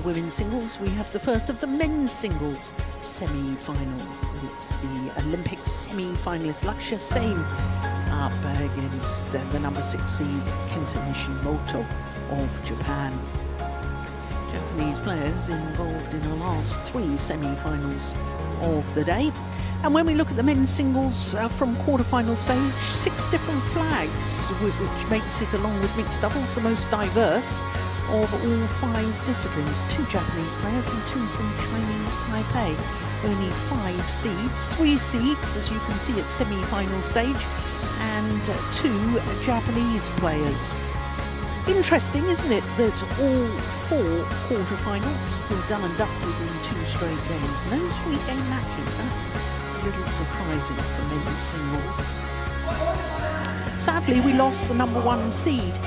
women's singles, we have the first of the men's singles semi-finals. It's the Olympic semi-finalist Lakshya Sen up against the number 6 seed Kenta Nishimoto of Japan. Japanese players involved in the last 3 semi-finals of the day. And when we look at the men's singles from quarter-final stage, 6 different flags, which makes it, along with mixed doubles, the most diverse of all 5 disciplines. 2 Japanese players and 2 from Chinese Taipei. Only 5 seeds, 3 seeds, as you can see at semi-final stage, and 2 Japanese players. Interesting, isn't it, that all 4 quarterfinals were done and dusted in 2 straight games. No 3-game matches. That's a little surprising for men's singles. Sadly, we lost the number 1 seed,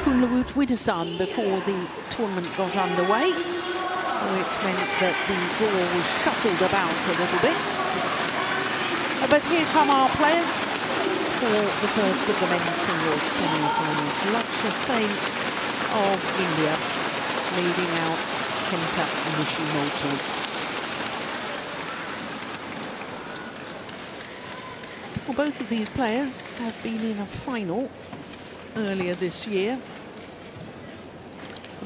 Kunlawut Widasan, before the tournament got underway, which meant that the draw was shuffled about a little bit. But here come our players for the first of the men's singles semi-finals. Lakshya Sen of India leading out Kenta Nishimoto. Well, both of these players have been in a final earlier this year,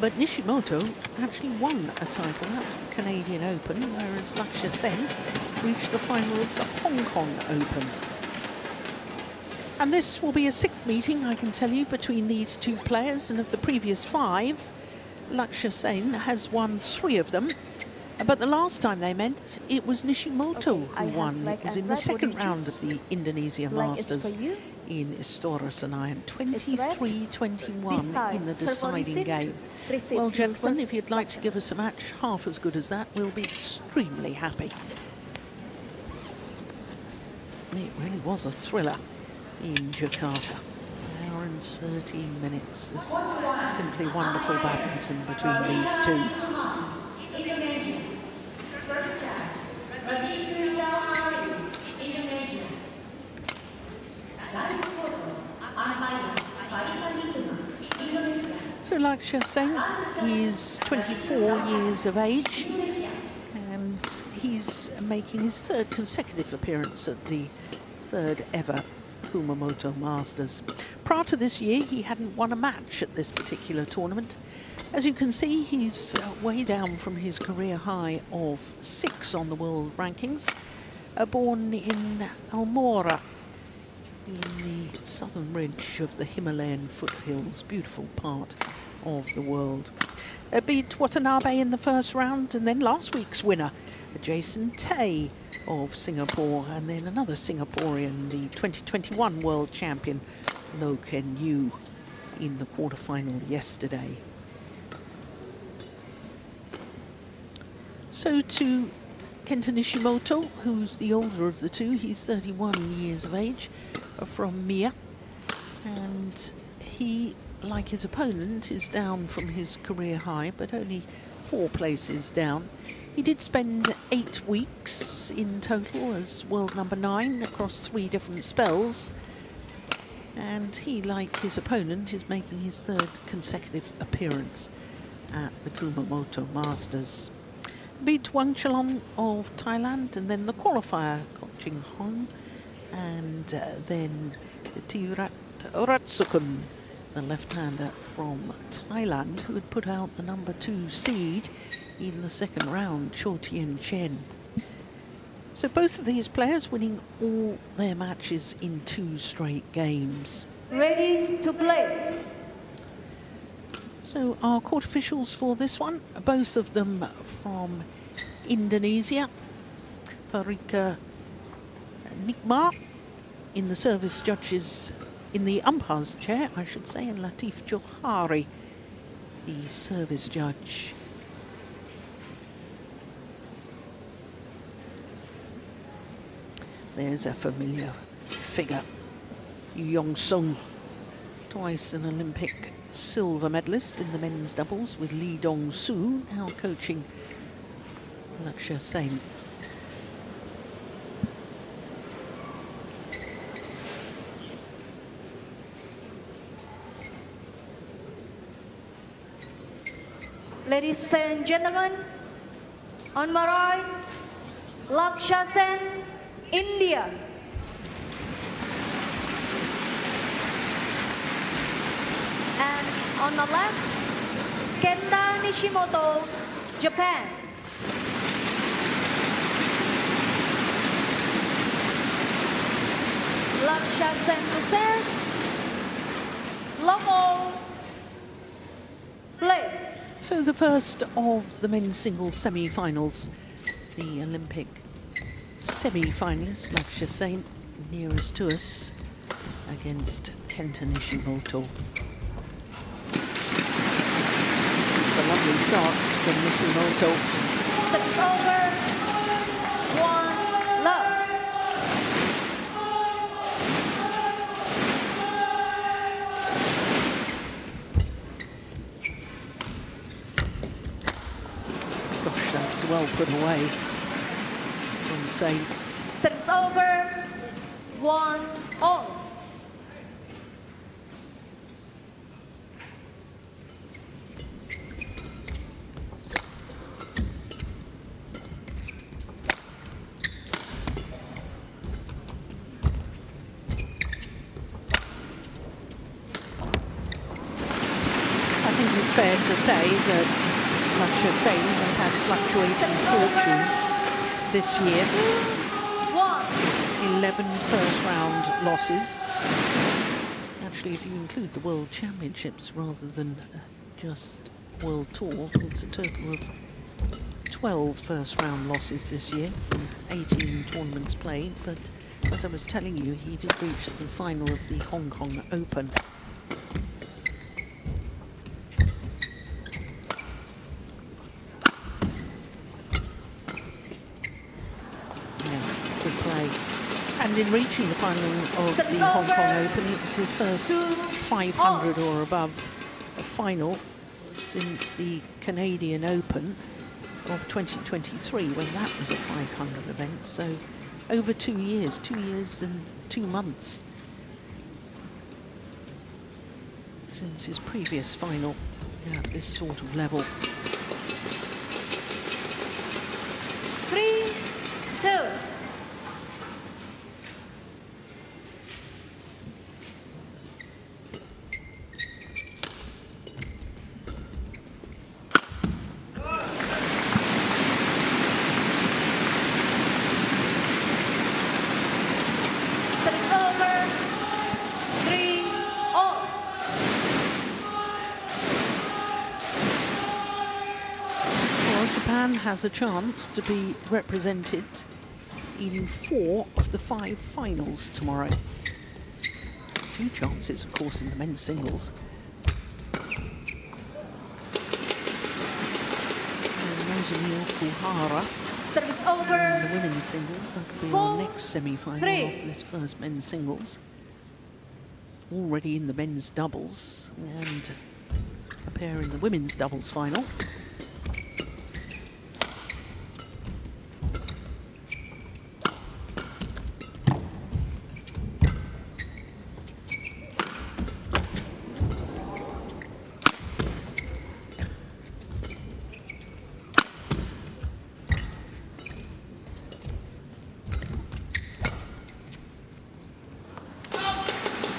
but Nishimoto actually won a title. That was the Canadian Open, whereas Lakshya Sen reached the final of the Hong Kong Open. And this will be a 6th meeting, I can tell you, between these 2 players, and of the previous 5, Lakshya Sen has won 3 of them. But the last time they met, it was Nishimoto who won. It was in the 2nd round of the Indonesia Masters in Istora Senayan, 23-21 in the deciding game. Well, gentlemen, if you'd like to give us a match half as good as that, we'll be extremely happy. It really was a thriller in Jakarta. An hour and 13 minutes of simply wonderful badminton between these 2. So Lakshya Sen is 24 years of age, and he's making his 3rd consecutive appearance at the 3rd ever Kumamoto Masters. Prior to this year, he hadn't won a match at this particular tournament. As you can see, he's way down from his career high of 6 on the world rankings. Born in Almora, in the southern ridge of the Himalayan foothills, beautiful part of the world. Beat Watanabe in the 1st round, and then last week's winner, Jason Tay of Singapore, and then another Singaporean, the 2021 world champion, Lo Ken Yu, in the quarterfinal yesterday. So to Kenta Nishimoto, who's the older of the 2, he's 31 years of age, from Mia, and he, like his opponent, is down from his career high, but only 4 places down. He did spend 8 weeks in total as world number 9 across 3 different spells, and he, like his opponent, is making his 3rd consecutive appearance at the Kumamoto Masters. Beat Wangchalong of Thailand, and then the qualifier, Kok Ching Hong, and then Tirat Ratsukun, the left-hander from Thailand, who had put out the number 2 seed in the 2nd round, Cho Tien Chen. So both of these players winning all their matches in 2 straight games. Ready to play. So our court officials for this one, both of them from Indonesia. Farika Nikmah in the service judges, in the umpire's chair, I should say, and Latif Johari, the service judge. There's a familiar figure, Yu Yong Sung, twice an Olympic silver medalist in the men's doubles with Lee Dong-soo, now coaching Lakshya Sen. Ladies and gentlemen, on my right, Lakshya Sen, India. And on the left, Kenta Nishimoto, Japan. Lakshya Sen to serve. Love all. Play. So the first of the men's singles semi-finals, the Olympic semi-finalists, Lakshya Sen, nearest to us, against Kenta Nishimoto. It's a lovely shot from Nishimoto. 6 over, 1 love. Gosh, that's well put away from Sen. 6 over, 1 all. I think it's fair to say that Lakshya Sen has had fluctuating fortunes this year. 11 first-round losses. Actually, if you include the World Championships rather than just World Tour, it's a total of 12 first-round losses this year from 18 tournaments played. But as I was telling you, he did reach the final of the Hong Kong Open. And in reaching the final of the Hong Kong Open, it was his first 500 or above final since the Canadian Open of 2023, when that was a 500 event. So over 2 years and 2 months since his previous final at this sort of level. 3-2. Has a chance to be represented in 4 of the 5 finals tomorrow. 2 chances, of course, in the men's singles. And Nozomi Okuhara in the women's singles. That could be our next semi-final after this first men's singles. Already in the men's doubles and a pair in the women's doubles final.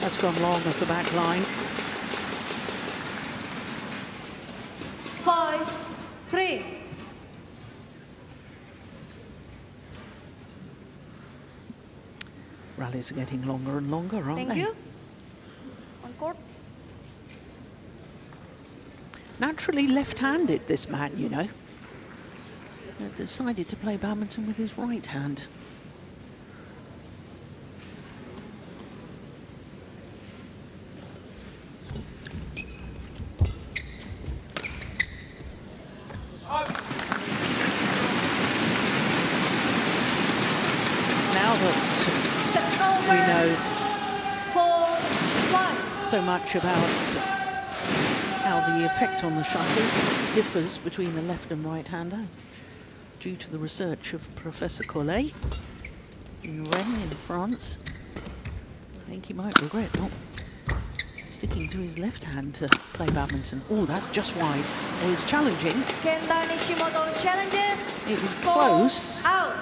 That's gone long off the back line. 5-3. Rallies are getting longer and longer, aren't they? Thank you. On court. Naturally left-handed, this man, you know. He decided to play badminton with his right hand. We know so much about how the effect on the shuttle differs between the left and right hander due to the research of Professor Collet in Rennes in France. I think he might regret not sticking to his left hand to play badminton. Oh, that's just wide. Oh, he's challenging. Kenta Nishimoto challenges. It was 4 close. out.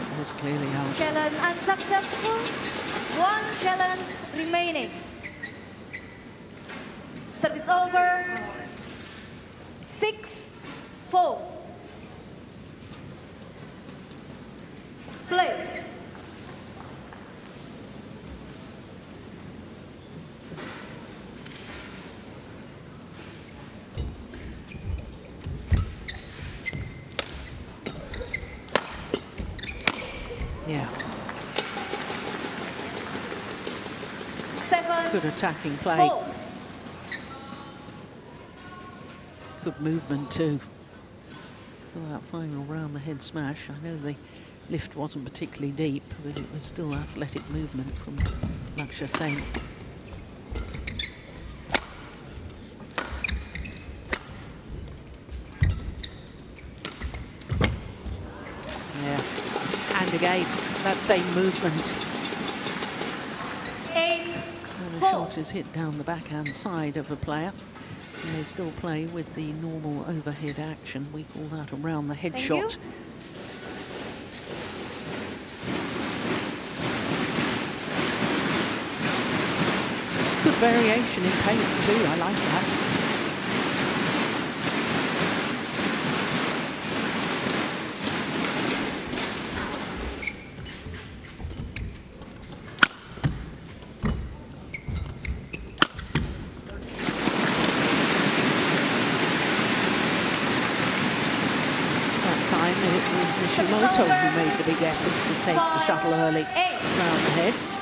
It was clearly out. Challenge unsuccessful. 1 challenge remaining. Service over. 6-4. Play. Yeah, 7-4. good attacking play. Good movement too. For that final round, the head smash. I know the lift wasn't particularly deep, but it was still athletic movement from Lakshya Sen. Yeah, and again, that same movement. 8-4. And the shot is hit down the backhand side of a player. And they still play with the normal overhead action. We call that around the head Thank shot. you. Good variation in pace too, I like that. It was Nishimoto who made the big effort to take the shuttle early around the heads.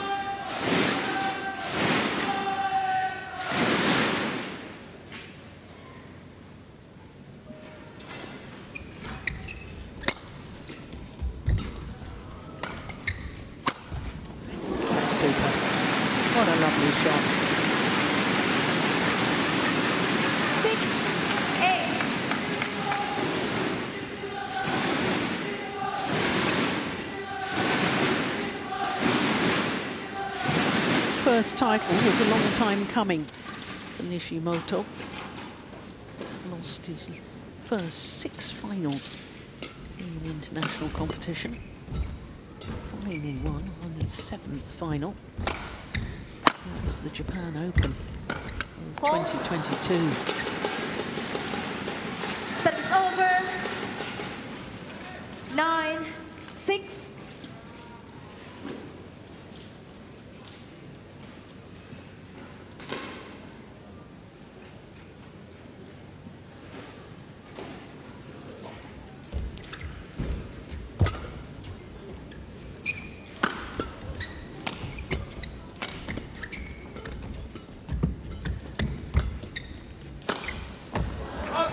That's super. What a lovely shot. 6-8. First title was a long time coming for Nishimoto. Lost his first 6 finals in international competition. Finally won on his 7th final. That was the Japan Open of 2022. Service over. 9-6.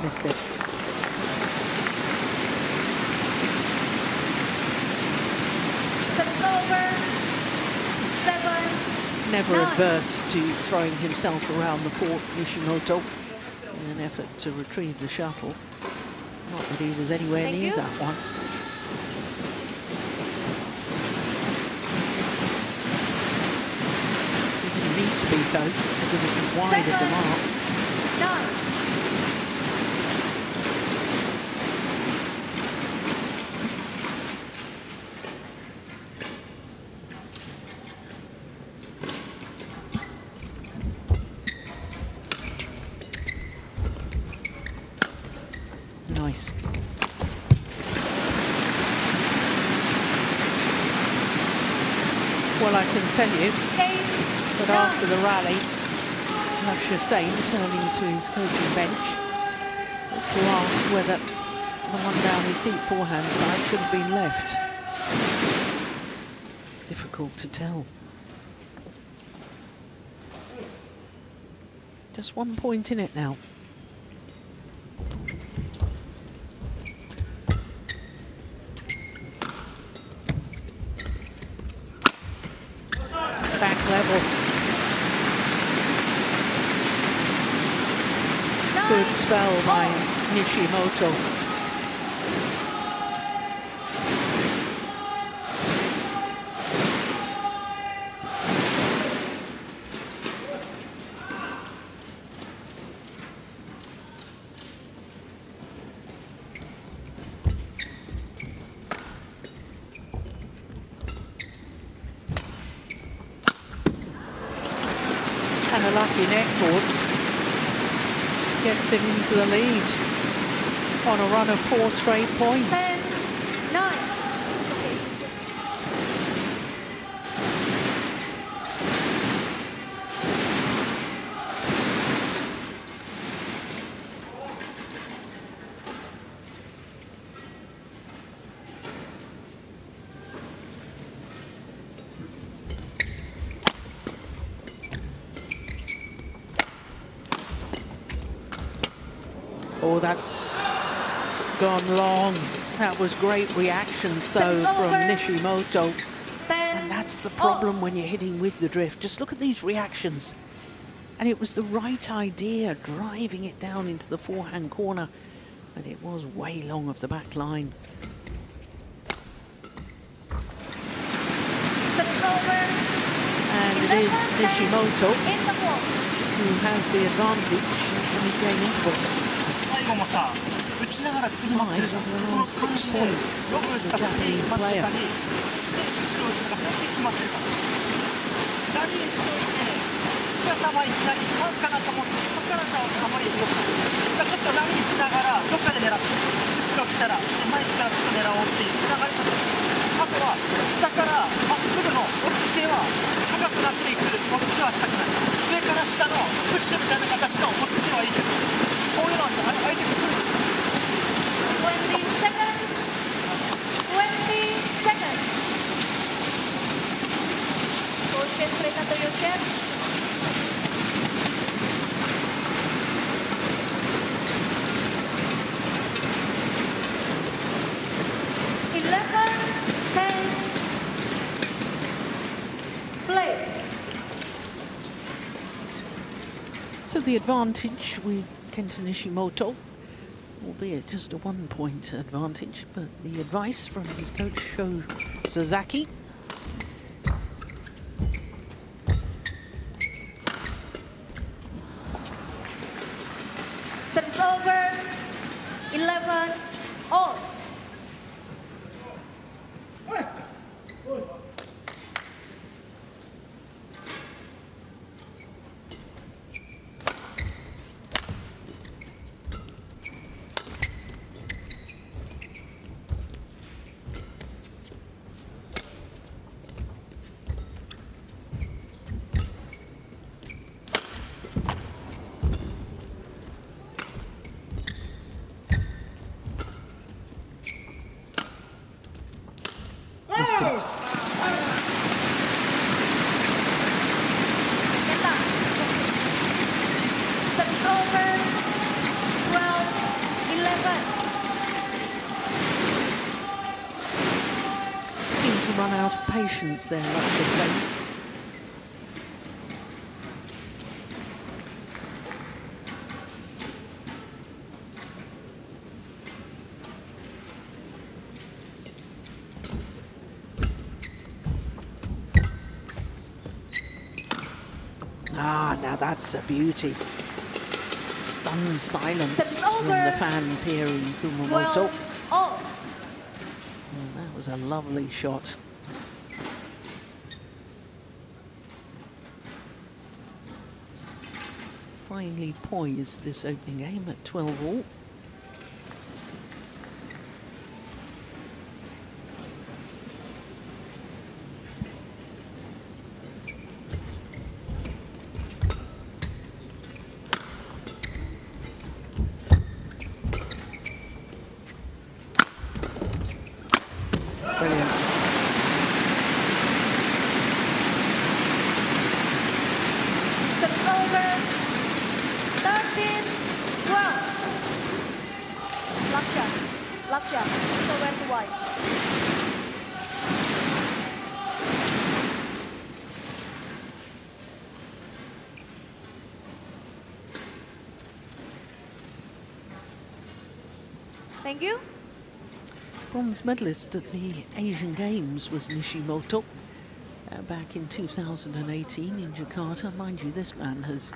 Missed it. Service over. 7-9. Never adverse to throwing himself around the court, Nishimoto, in an effort to retrieve the shuttle. Not that he was anywhere Thank near you. that one. He didn't need to be though, because it was wide of the mark. 9. Nice. Well, I can tell you that after the rally, Lakshya Sen turning to his coaching bench to ask whether the one down his deep forehand side should have been left. Difficult to tell. Just 1 point in it now. Back left. Good spell by Nishimoto. And a lucky neck towards gets him into the lead on a run of 4 straight points. 10, 9. Oh, that's gone long. That was great reactions, though, from Nishimoto. And that's the problem when you're hitting with the drift. Just look at these reactions. And it was the right idea, driving it down into the forehand corner. But it was way long of the back line. And it is Nishimoto who has the advantage in the game interval. 5 of the last 6 points to the Japanese player. Straight under your caps. Play. So the advantage with Kenta Nishimoto, albeit just a 1-point advantage, but the advice from his coach Sho Sasaki. Service over, 11 all. Run out of patience there, Lakshya Sen. Ah, now that's a beauty. Stunned silence from the fans here in Kumamoto. Oh, that was a lovely shot. Finely poised this opening game at 12 all. Brilliant. Service over. 13, 12. Lakshya, so where to wide. Thank you. Bronze medalist at the Asian Games was Nishimoto back in 2018 in Jakarta. Mind you, this man has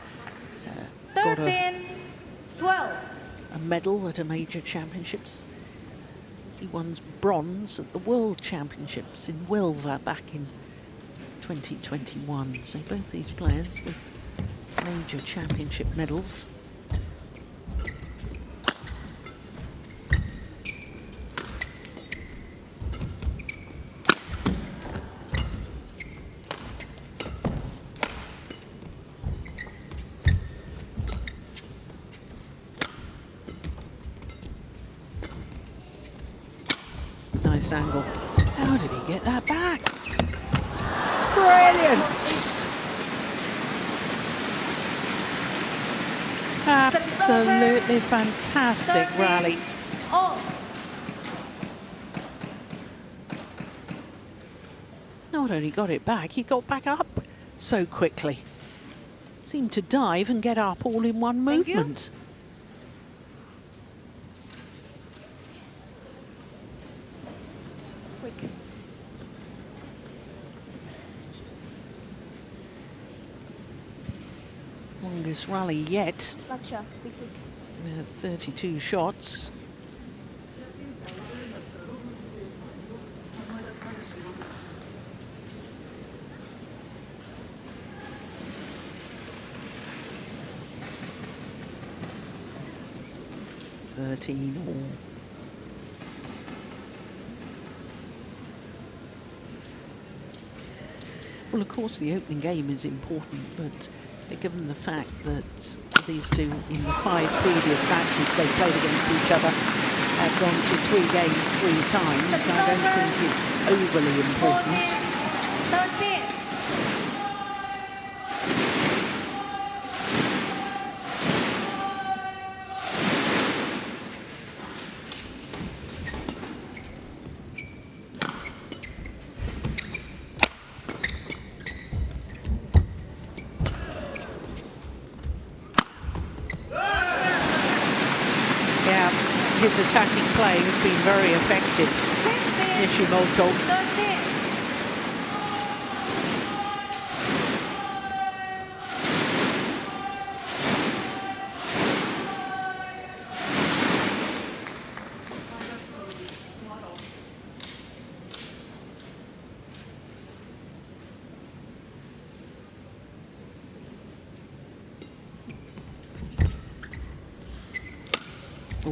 got 13, 12. a medal at a major championships. He won bronze at the World Championships in Huelva back in 2021. So both these players with major championship medals. Nice angle. How did he get that back? Brilliant! Absolutely fantastic rally. Oh, Not only got it back, he got back up so quickly. Seemed to dive and get up all in one Thank you. movement. quick. Longest rally yet. Lakshya, quick, quick. 32 shots. All. Well, of course, the opening game is important, but given the fact that these two, in the 5 previous matches they played against each other, have gone to 3 games 3 times, I don't think it's overly important. 13. His attacking play has been very effective. 15, Nishimoto. 13.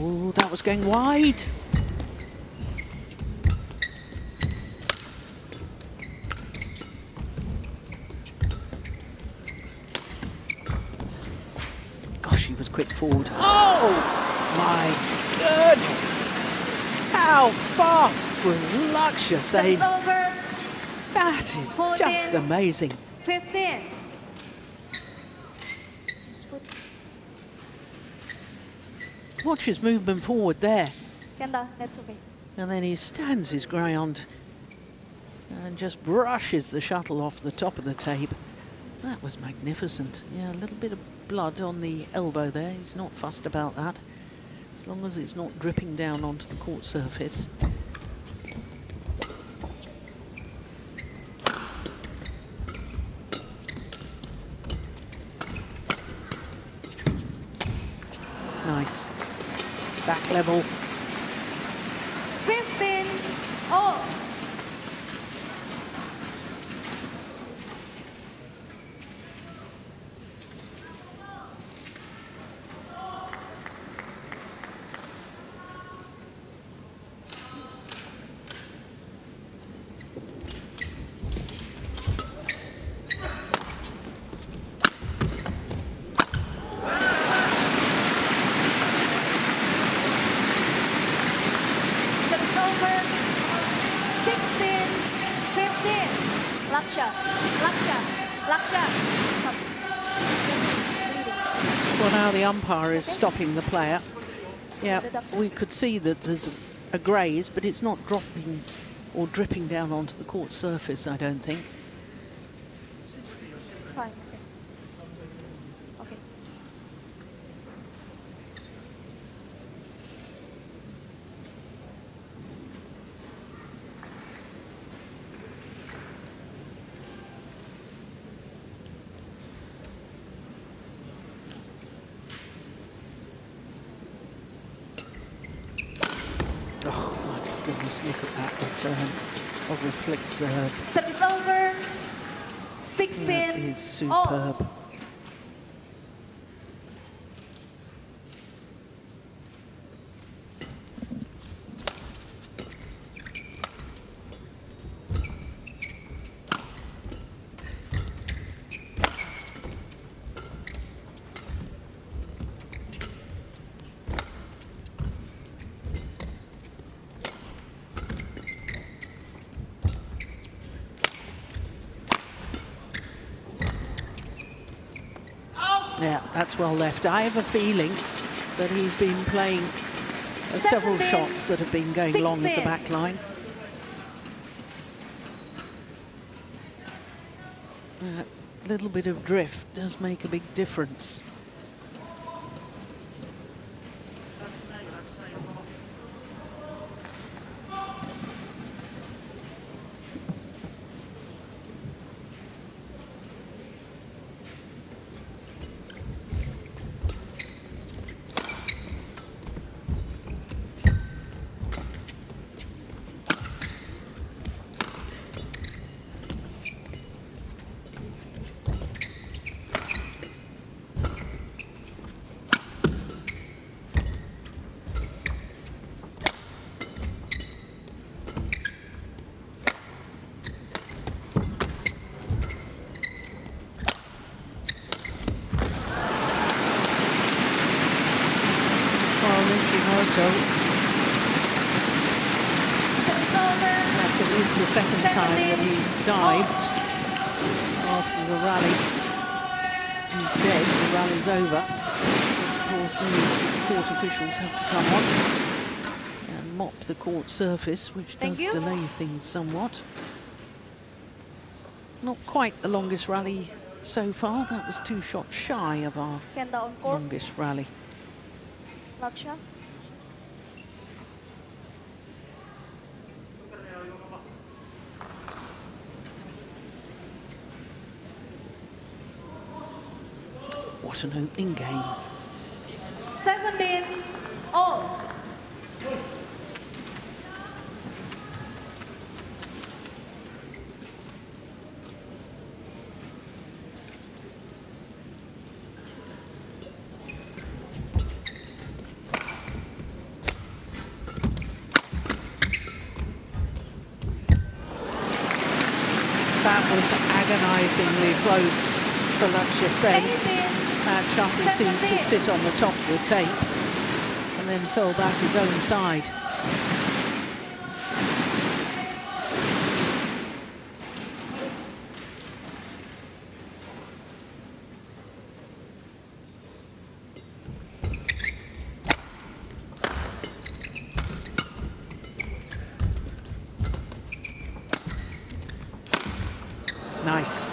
Oh, that was going wide. Gosh, he was quick forward. Oh, my goodness. How fast was Lakshya Sen? It's over. That is 14. just amazing. 15. Watch his movement forward there. Kenta, that's okay. And then he stands his ground and just brushes the shuttle off the top of the tape. That was magnificent. Yeah, a little bit of blood on the elbow there. He's not fussed about that, as long as it's not dripping down onto the court surface. Nice. Back level. 15. Oh. Well, now the umpire is stopping the player. Yeah, we could see that there's a graze, but it's not dropping or dripping down onto the court surface, I don't think. It's fine. Okay. goodness, look at that return of a flick serve. Service over. 16. That is superb. Yeah, that's well left. I have a feeling that he's been playing several shots that have been going long at the back line. A little bit of drift does make a big difference. That's at least the second time that he's dived after the rally. He's dead, the rally's over, which of course means that the court officials have to come on and mop the court surface, which does delay things somewhat. Not quite the longest rally so far. That was 2 shots shy of our longest rally. Lakshya. What an opening game. 17 all. That was agonizingly close for Lakshya Sen. That shuttle seemed to sit on the top of the tape and then fell back his own side. Nice.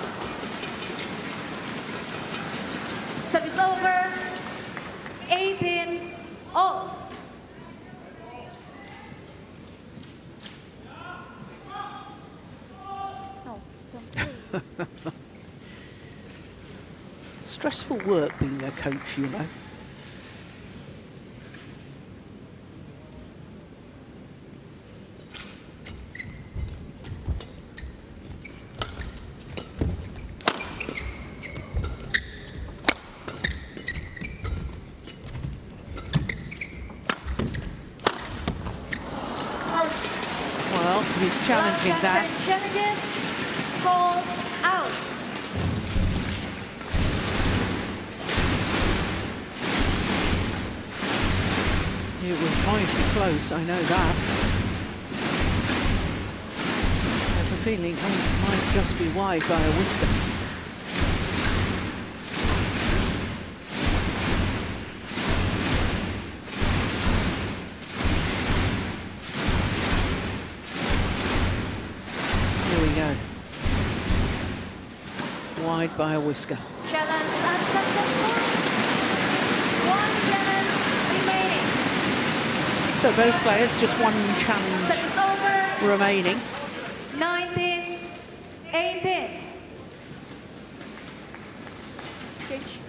Service over. 18 all. No, Stressful work being a coach, you know. He's challenging that. Challenges called out. It was mighty close, I know that. I have a feeling it might just be wide by a whisker. Wide by a whisker. Challenge unsuccessful. 1 challenge remaining. So both players, just 1 challenge remaining. 19, 18. Change.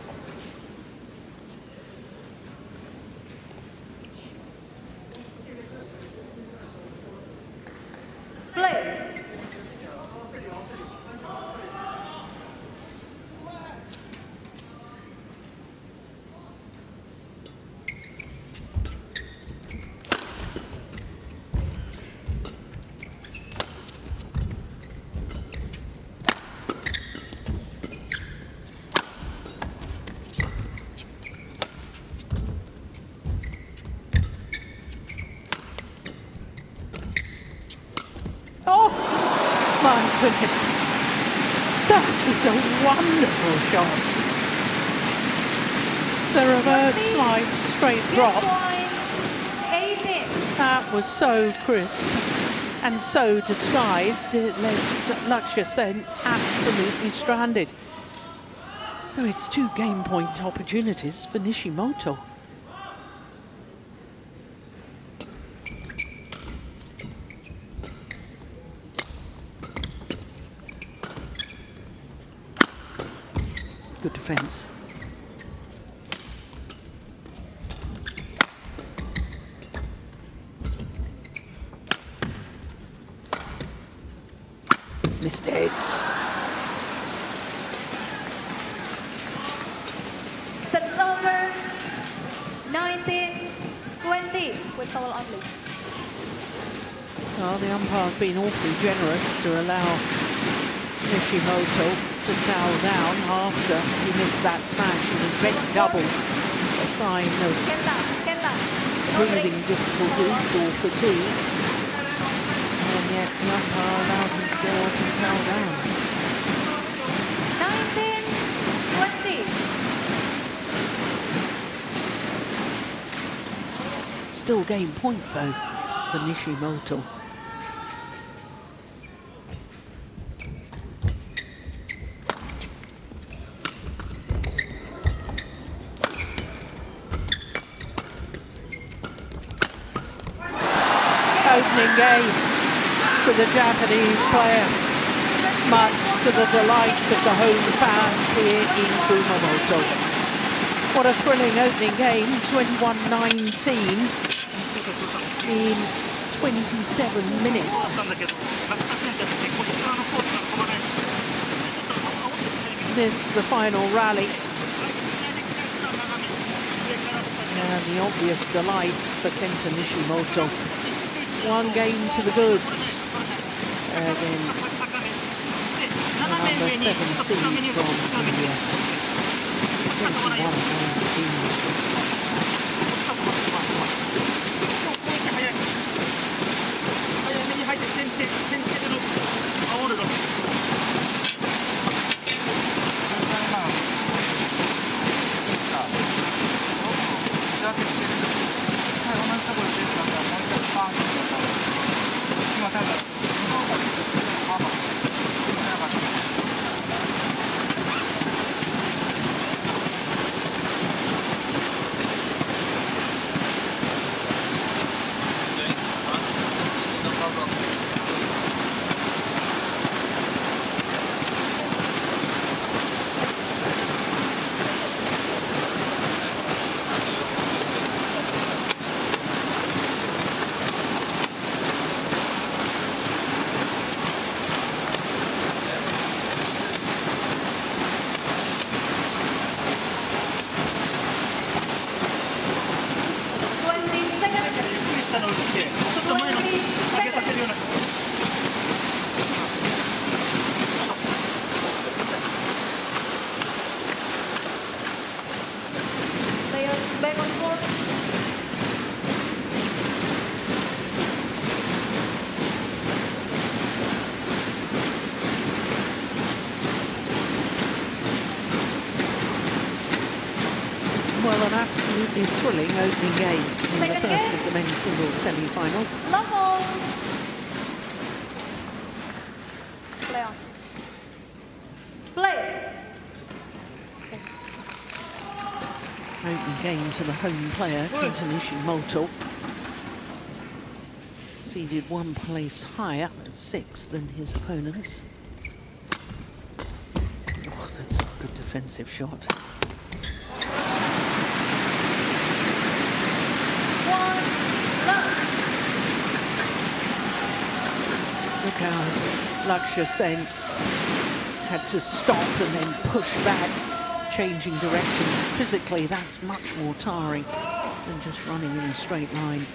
goodness. That is a wonderful shot. The reverse slice straight drop. That was so crisp and so disguised, it left Lakshya Sen absolutely stranded. So it's 2 game point opportunities for Nishimoto. Good defense. Missed it. Set's over. 19-20 with foul only. Well, the umpire's been awfully generous to allow Nishimoto to towel down after he missed that smash. He was bent double, a sign of Kenta. breathing difficulties or fatigue. And yet the umpire allowed him to go off and towel down. 19-20. Still game points though for Nishimoto. Opening game to the Japanese player, much to the delight of the home fans here in Kumamoto. What a thrilling opening game, 21-19 in 27 minutes. This the final rally. And the obvious delight for Kenta Nishimoto. 1 game to the goods against the number 7 seed from India. 21-19. Well, an absolutely thrilling opening game in the first of the men's singles semi-finals. Love all. Play on. Play. Opening game to the home player, Kenta Nishimoto. Seeded 1 place higher at 6th than his opponents. Oh, that's a good defensive shot. Look how Lakshya Sen had to stop and then push back, changing direction. Physically, that's much more tiring than just running in a straight line.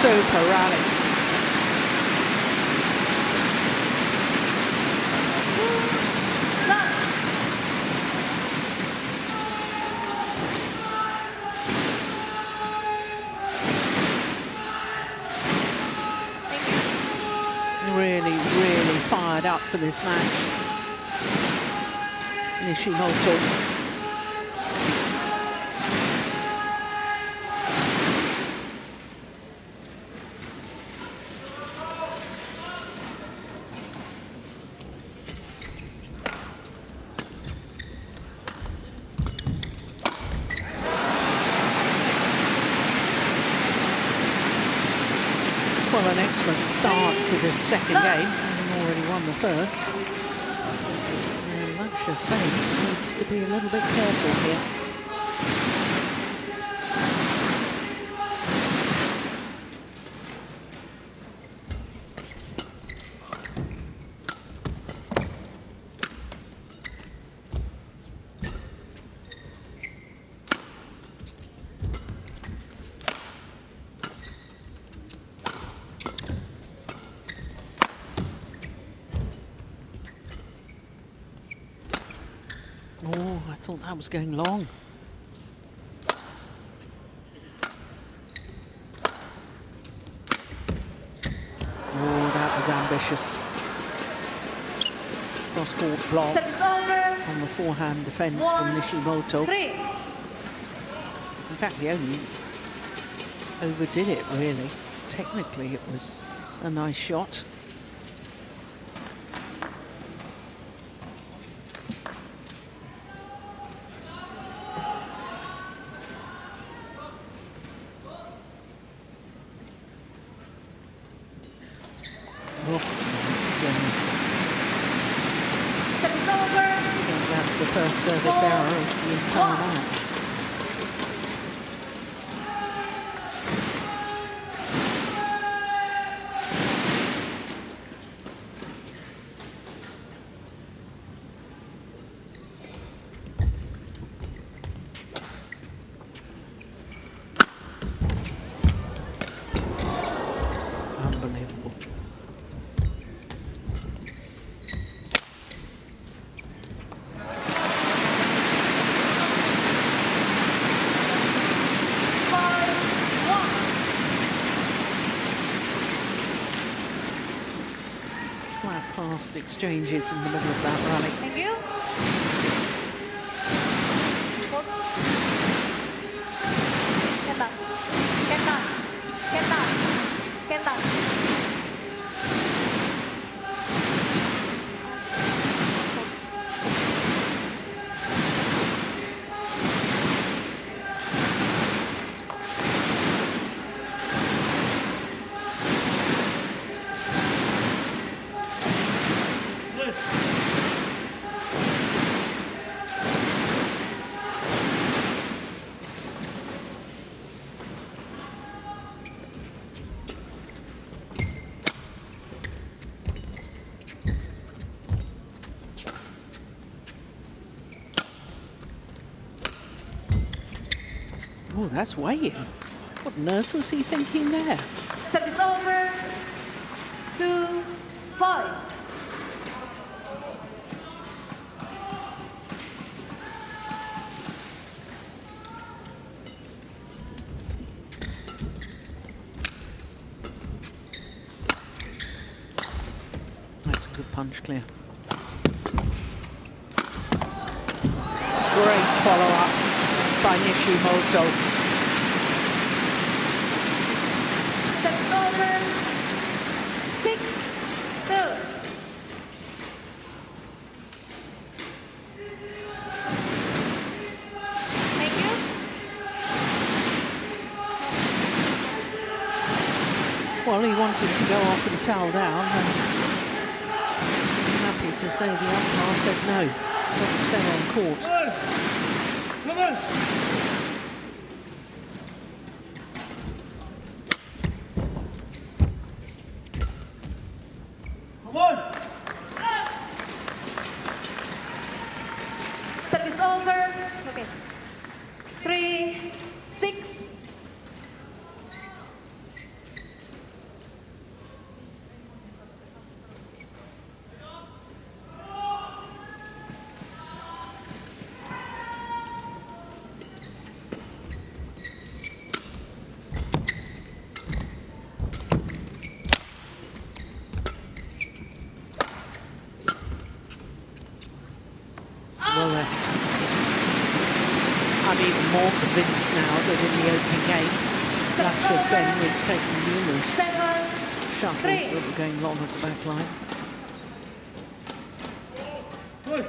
Super rally. Really, really fired up for this match. Nishimoto. Well, an excellent start to this second game, having already won the first. And Lakshya Sen needs to be a little bit careful here. Oh, I thought that was going long. Oh, that was ambitious. Cross-court block on the forehand defence from Nishimoto. 3. In fact, he only overdid it, really. Technically, it was a nice shot. Oh, goodness. Service over. I think that's the first service error of the entire match. Unbelievable. Fast exchanges in the middle of that rally. Thank you. Kenta. Kenta. Kenta. Kenta. Oh, that's weighing. What on earth was he thinking there? Service over. 2-5. That's a good punch clear. Great follow-up by Nishimoto. Service over. 6-2. Thank you. Well, he wanted to go off and towel down, and I'm happy to say the umpire said no, got to stay on court. Come on! Come on! Service over. It's okay. 3-6. convinced now that in the opening game, Lakshya Sen was taking numerous 7-3. shuttles that were going long of the back line. Good.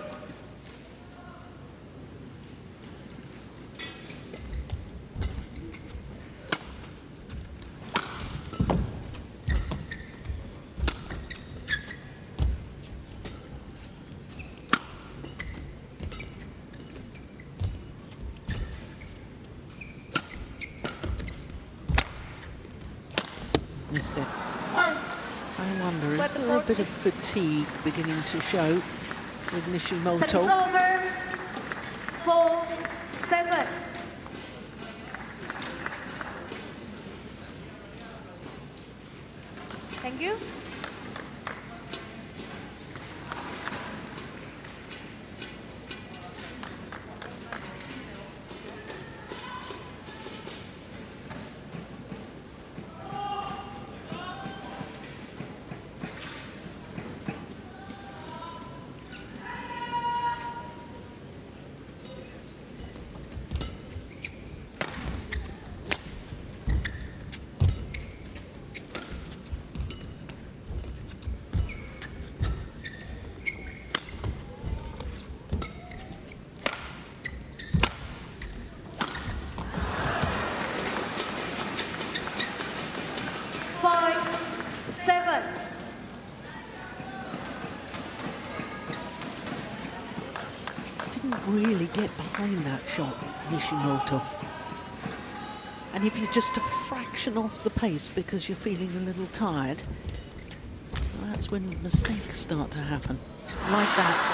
Missed it. I wonder, is there a bit of fatigue beginning to show with Set is Nishimoto? over. 4-7. Thank you. Really get behind that shot, Nishimoto. And if you're just a fraction off the pace because you're feeling a little tired, well, that's when mistakes start to happen. Like that.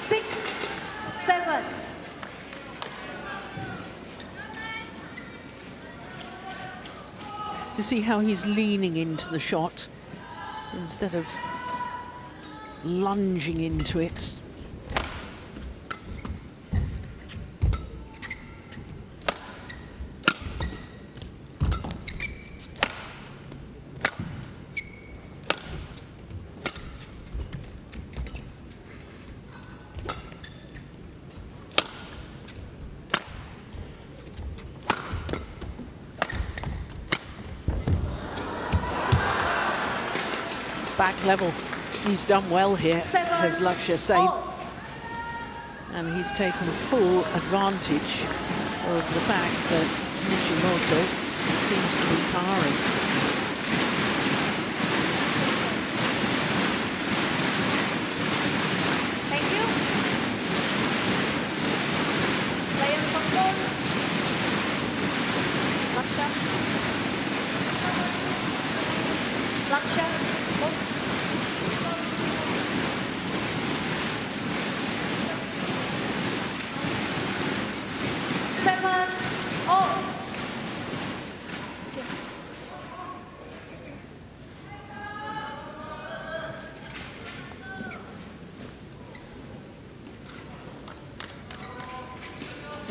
6-7. You see how he's leaning into the shot instead of lunging into it. Back level. He's done well here, as Lakshya Sen, and he's taken full advantage of the fact that Nishimoto seems to be tiring. Thank you. Player control. Lakshya. Lakshya. Go. 7-0.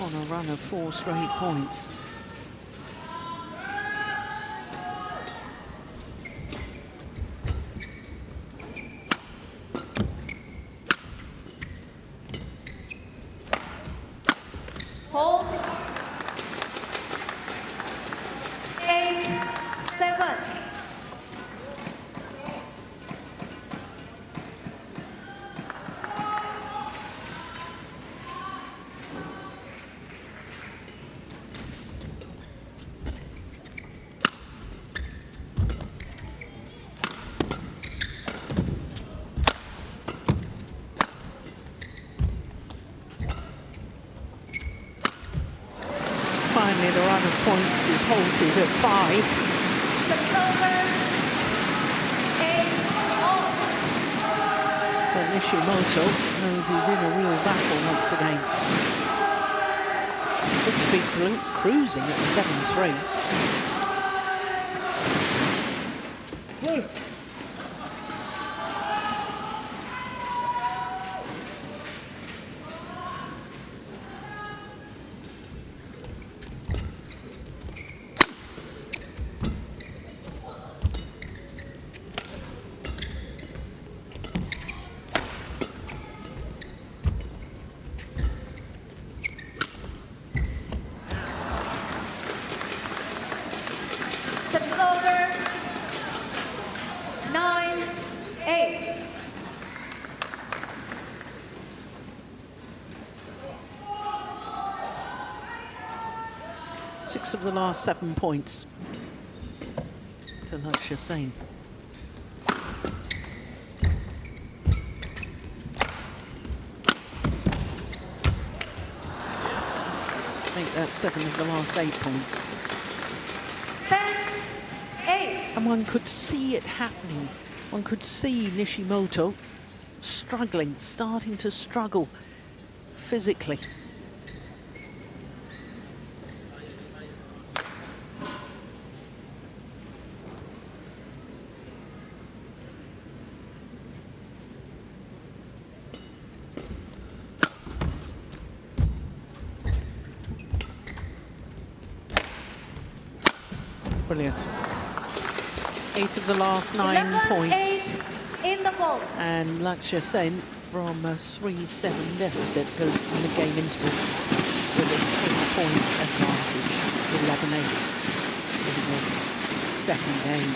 On a run of 4 straight points. Hold. 8-7. Finally, the run of points is halted at 5. Service over. 8-0. But Nishimoto knows he's in a real battle once again. Looks to be cruising at 7-3. Good. 8. 6 of the last 7 points to Lakshya Sen. Make that 7 of the last 8 points. 10, 8. And one could see it happening. One could see Nishimoto struggling, starting to struggle physically. Brilliant. 8 of the last 9 11, points. 8 in the ball. And Lakshya Sen from a 3-7 deficit goes to the game interval with a 3-point advantage, 11-8 in this second game.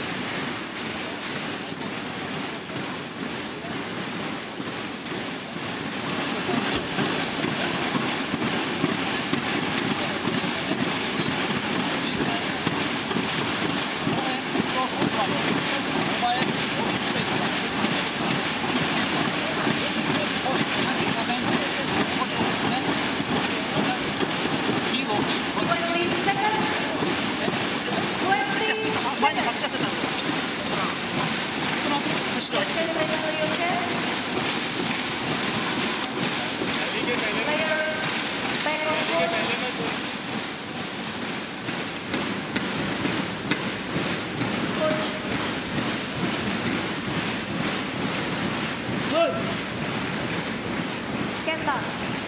Kenta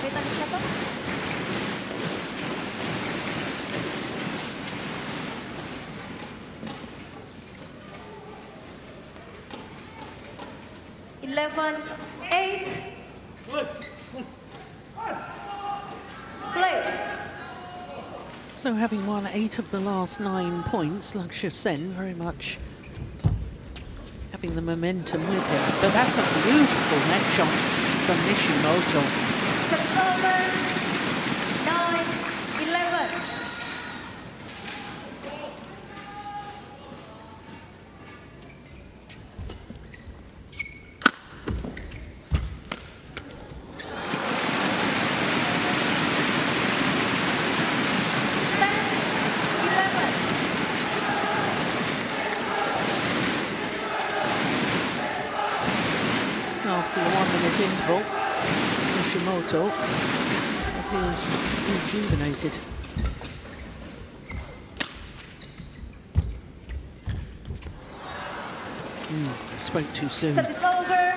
Nishimoto. Eleven, 8. Play. So having won 8 of the last 9 points, Lakshya Sen very much having the momentum with him. But that's a beautiful net shot from Nishimoto. Service over. 9, 11. After the 1-minute interval, Nishimoto appears rejuvenated. Spoke too soon. Service over.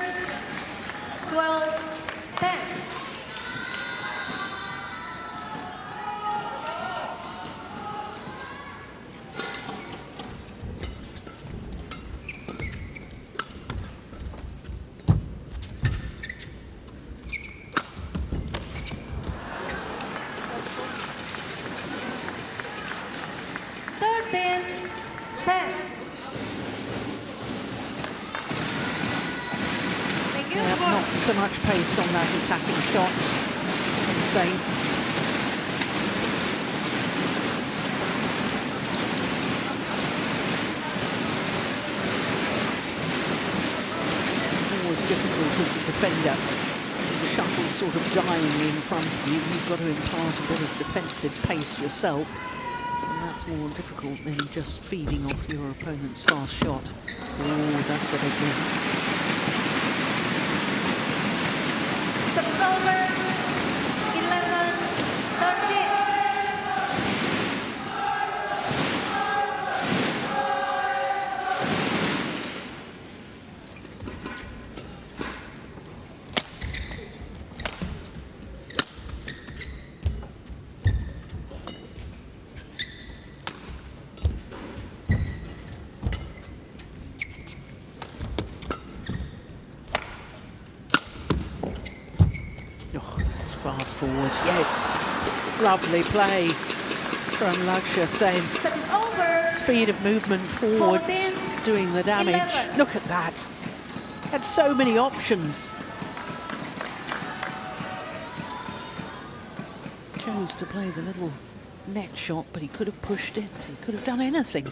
12, 10. Not so much pace on that attacking shot, I'm saying. Always difficult as a defender. The shuttle's sort of dying in front of you. You've got to impart a bit of defensive pace yourself. And that's more difficult than just feeding off your opponent's fast shot. Oh, that's a big miss. Service over. 11, 13. Fast forward, yes. Lovely play from Lakshya Sen. Service over. Speed of movement forwards, 14, doing the damage. 11. Look at that. Had so many options. Chose to play the little net shot, but he could have pushed it. He could have done anything.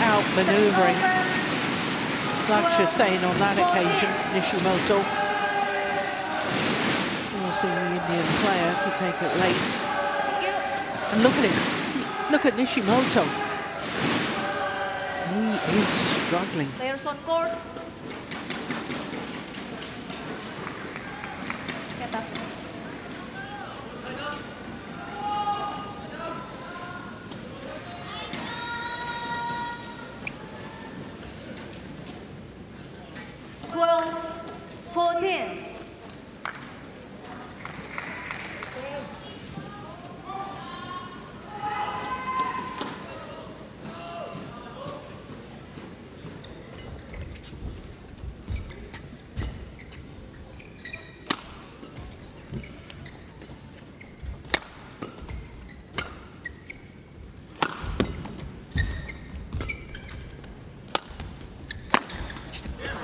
Outmaneuvering Lakshya Sen on that occasion, Nishimoto, forcing the Indian player to take it late. And look at him, look at Nishimoto. He is struggling. Players on court. Get up.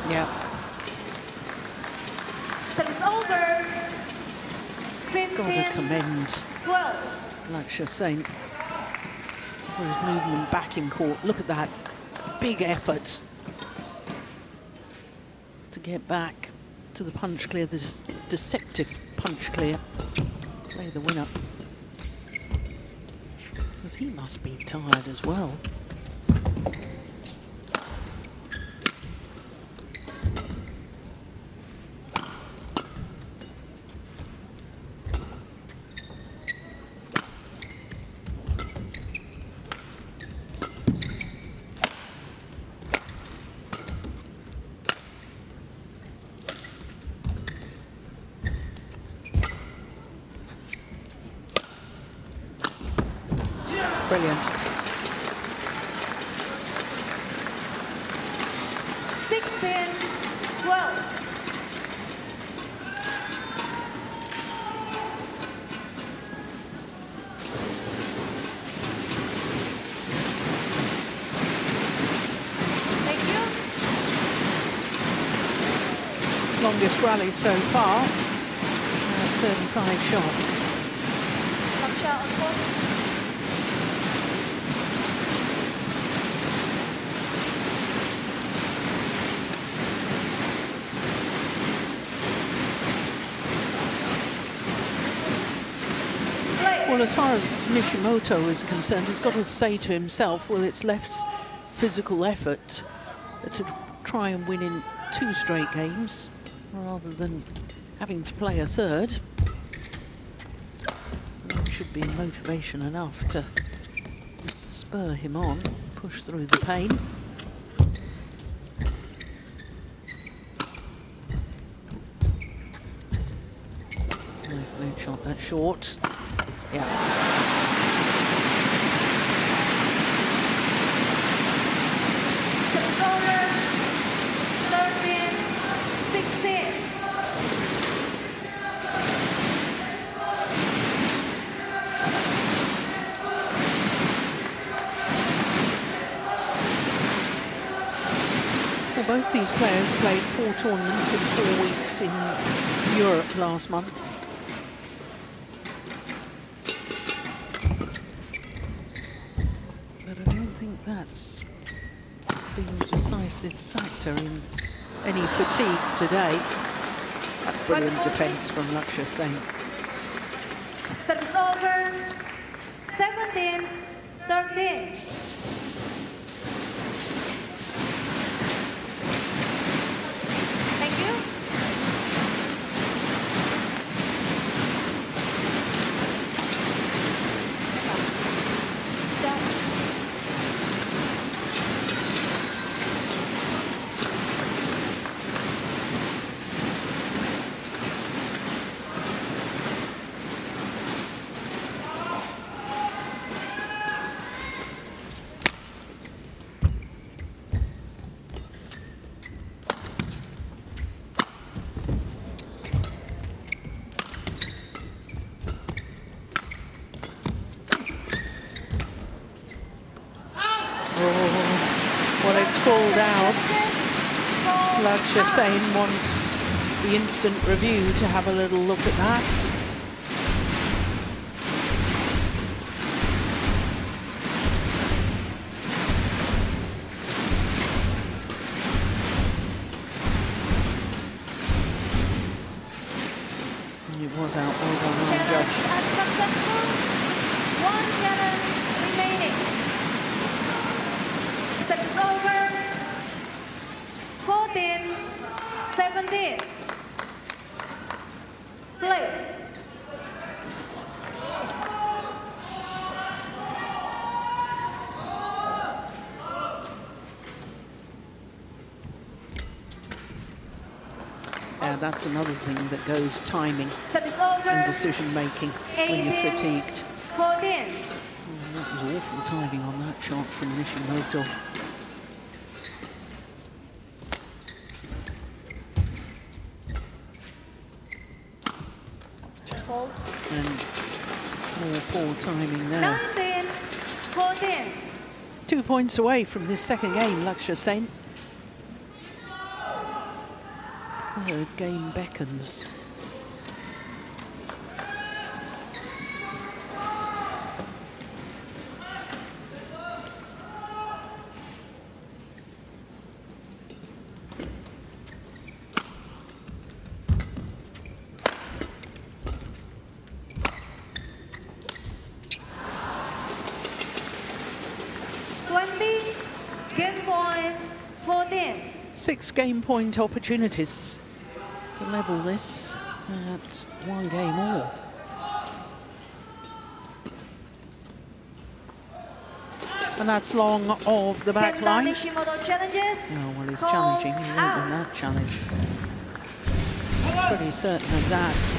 Yeah. Service over. Got to commend 12. Lakshya Sen for his movement back in court. Look at that big effort to get back to the punch clear, the deceptive punch clear. Play the winner. Because he must be tired as well. Brilliant. 16-12. Thank you. Longest rally so far. 35 shots. Lakshya on court. Well, as far as Nishimoto is concerned, he's got to say to himself, well, it's left's physical effort to try and win in 2 straight games rather than having to play a third. That should be motivation enough to spur him on, push through the pain. Nice net shot, that's short. Yeah. Service over. 13-16. Well, both these players played 4 tournaments in 4 weeks in Europe last month. That's been a decisive factor in any fatigue today. That's brilliant defence from Lakshya Sen. Service over. 17-13. Thank you. pulled out. Lakshya Sen wants the instant review to have a little look at that. It was out, well done, judge. Unsuccessful. 1 challenge remaining. Set is over. 14-17. Play. That's another thing that goes timing Set is over. and decision making when you're fatigued. 14. That was awful timing on that shot from Nishimoto. Hold. And more poor timing there. 19-14. 2 points away from this second game, Lakshya Sen. Third game beckons. Game point 14. 6 game point opportunities to level this at 1 game all. And that's long of the back Kenta line. Nishimoto challenges. Oh, well, he's Called challenging. He won't out. win that challenge. Pretty certain of that.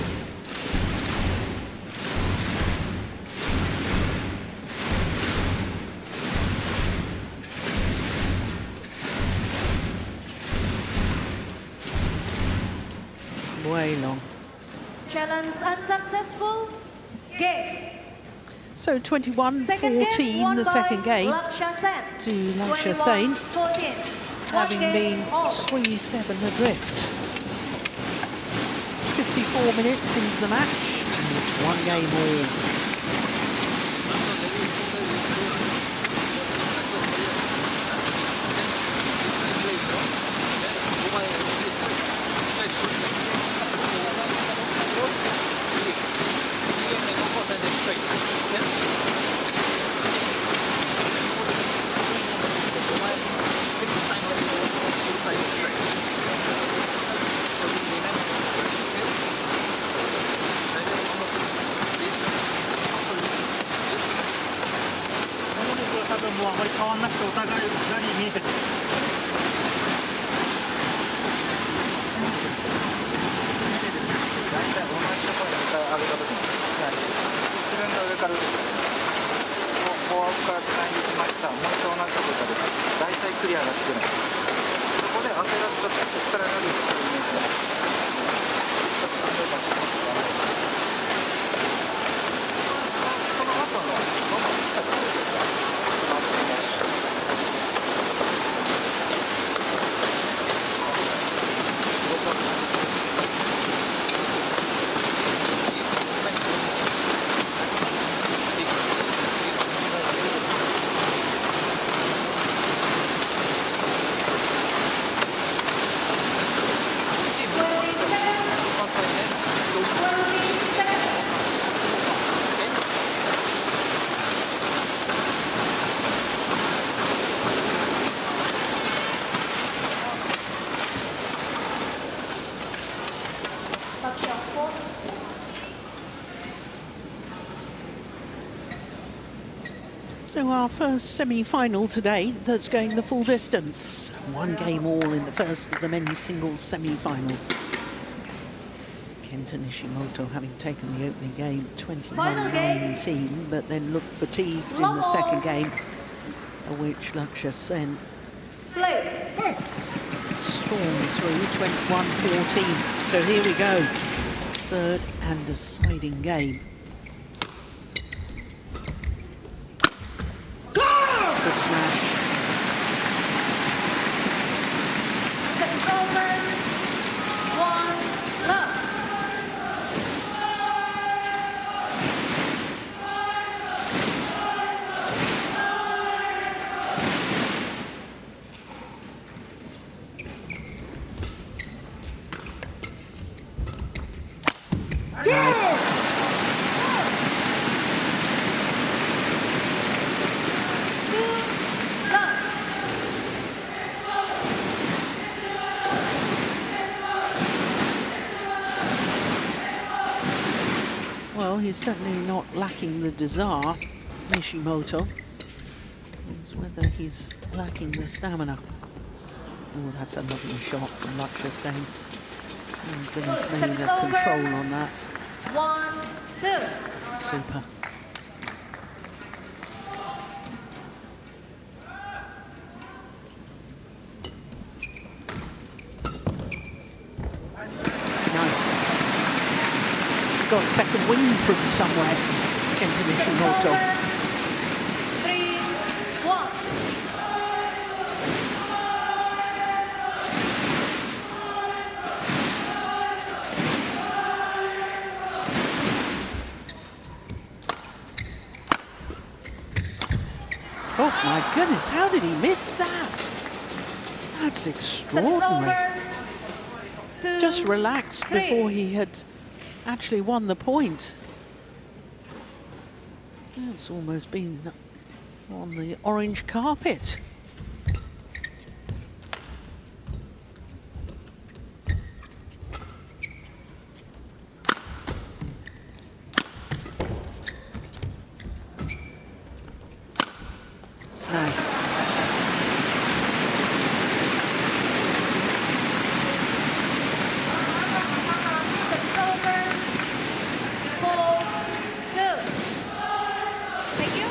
Way long. Challenge unsuccessful. Game. So 21-14 Won the by second game Lakshya Sen. to Lakshya Sen, 21-14. having been all. 3-7 adrift. 54 minutes into the match, and it's 1 game all. So our first semi-final today that's going the full distance. 1 game all in the first of the men's singles semi-finals. Kenta Nishimoto having taken the opening game 21-19, but then looked fatigued in the second game, for which Lakshya Sen stormed through 21-14. So here we go, third and deciding game. Good smash. he's certainly not lacking the desire, Nishimoto. It's whether he's lacking the stamina. Oh, that's a lovely shot from Lakshya Sen. Oh, goodness me, the control on that. 1-2. Super. Nice. Got second wind from somewhere, Kenta Nishimoto. 3-1. Oh my goodness, how did he miss that? That's extraordinary. Just relaxed before he had actually won the point. It's almost been on the orange carpet. Nice. It's over. 4-2. Thank you.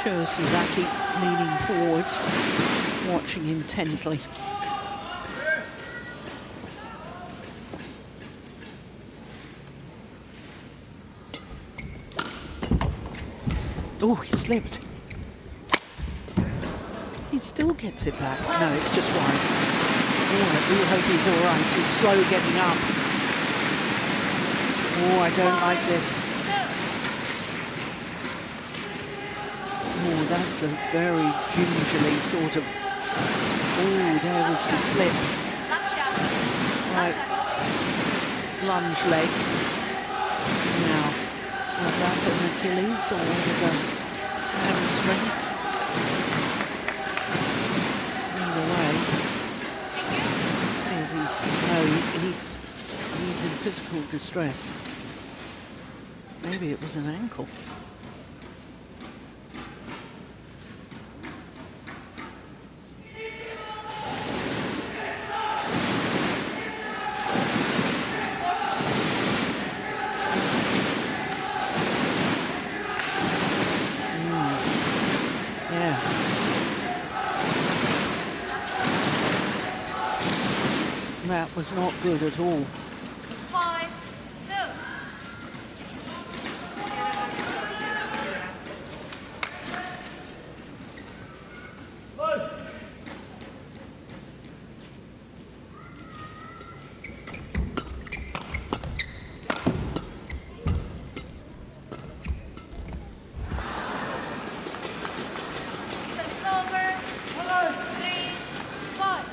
Sho Suzaki leaning forward, watching intently. Oh, he slipped. He still gets it back. No, it's just wide. Oh, I do hope he's all right. He's slow getting up. Oh, I don't like this. Oh, that's a very gingerly sort of... Oh, there was the slip. Right. Lunge leg. Now, was that an Achilles or a hamstring? Either way. Let's see if he's... No, he's in physical distress. Maybe it was an ankle. That was not good at all. 5-2. It's over. 3-5.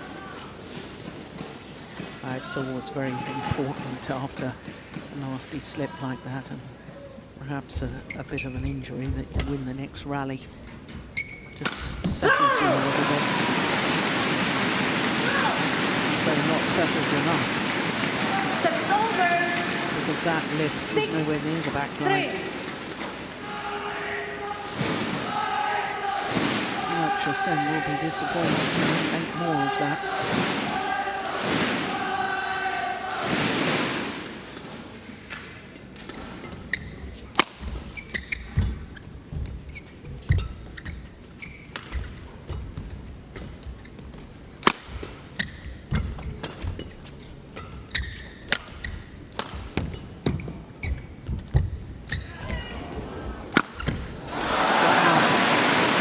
It's always very important after a nasty slip like that, and perhaps a bit of an injury, that you win the next rally. Just settles you a little bit. So not settled enough. It's over. Because that lift was nowhere near the back line. 3. Lakshya Sen will be disappointed to make more of that.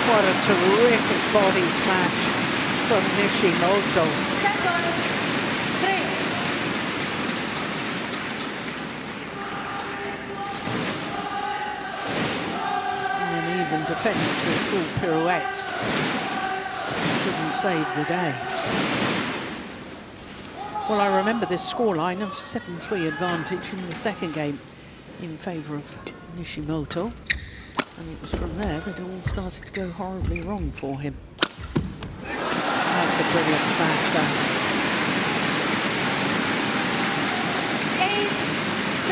What a terrific body smash from Nishimoto. Second. 3. And even defence with full pirouette couldn't save the day. Well, I remember this scoreline of 7-3 advantage in the second game in favour of Nishimoto. And it was from there that it all started to go horribly wrong for him. That's a brilliant smash, though. 8-3.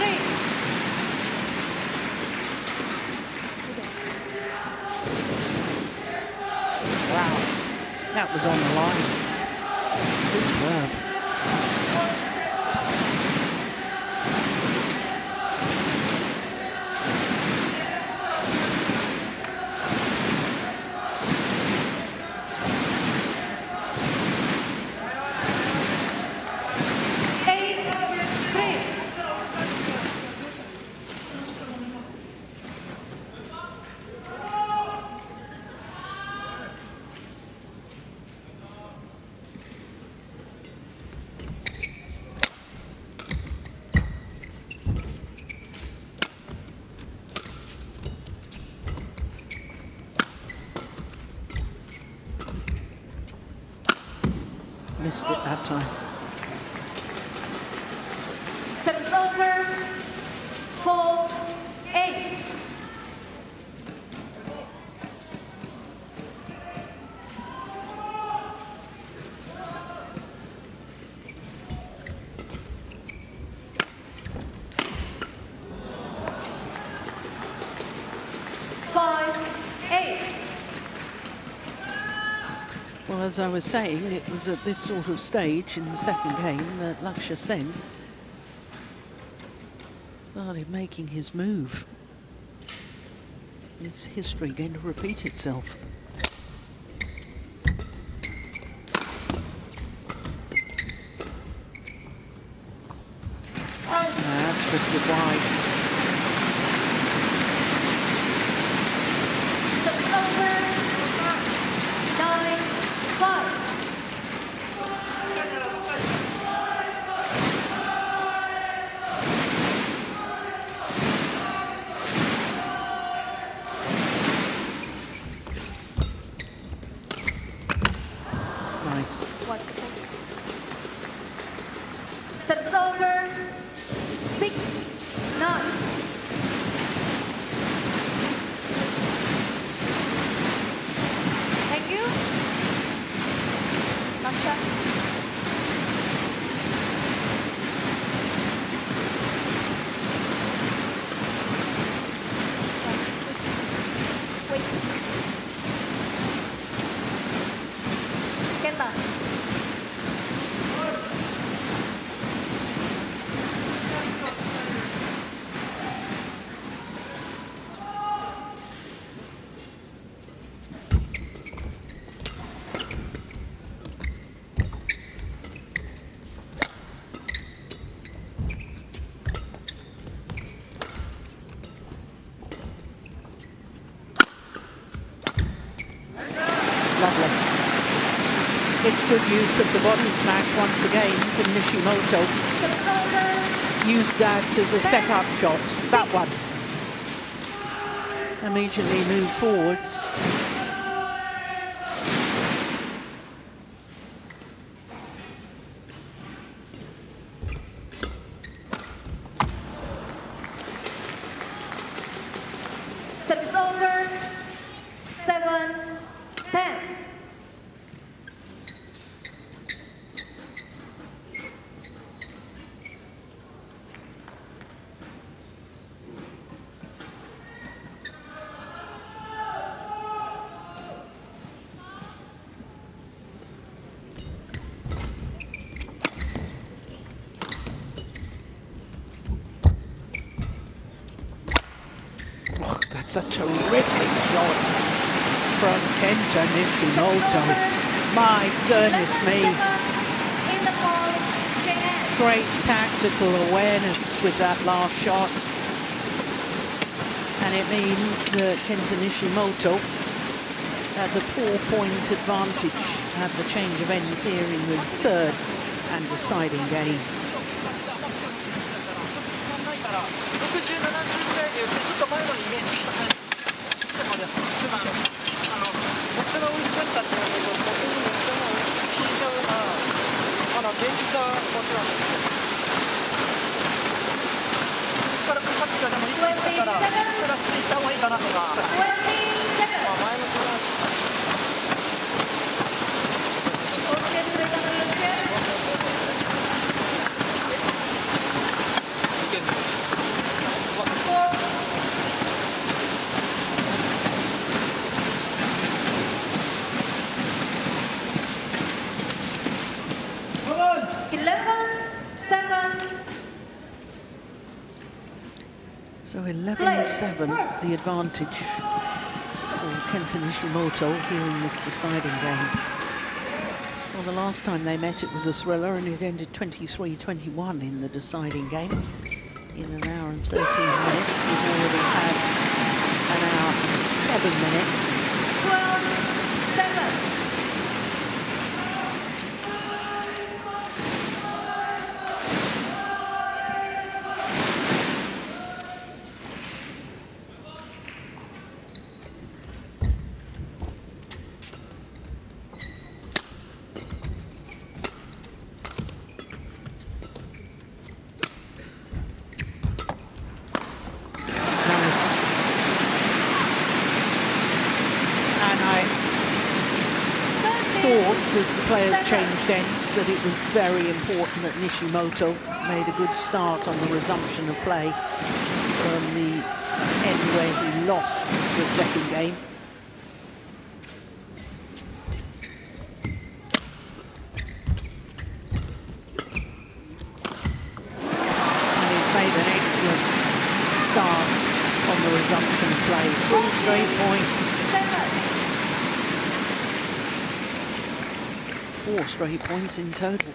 Wow, that was on the line. Superb. Missed it that time. Service over. 4-8. Well, as I was saying, it was at this sort of stage in the second game that Lakshya Sen started making his move. Is history going to repeat itself? That's drifted wide. Service over. 9-5. Nice. Service over. 6-9. Thank you. Lakshya. Wait. Kenta. Lovely. It's good use of the body smash once again from Nishimoto. Service over. Use that as a set-up shot. That one. Immediately move forwards. Service over. 7-10. Oh, that's a terrific shot from Kenta Nishimoto. My goodness me. In the ball, JPN. Great tactical awareness with that last shot. And it means that Kenta Nishimoto has a 4-point advantage at the change of ends here in the third and deciding game. 27. 11-7. So 11-7, the advantage for Kenta Nishimoto here in this deciding game. Well, the last time they met, it was a thriller, and it ended 23-21 in the deciding game. In an hour and 13 minutes, we've already had an hour and 7 minutes. 12-7. As the players changed ends, that it was very important that Nishimoto made a good start on the resumption of play from the end where he lost the second game. And he's made an excellent start on the resumption of play. 3 straight points. 4 straight points in total.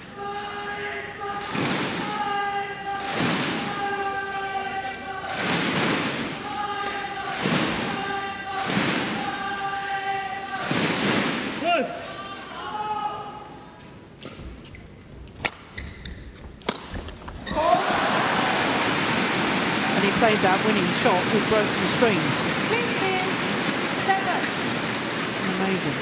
And he played that winning shot with broken strings. 15-7. Amazing.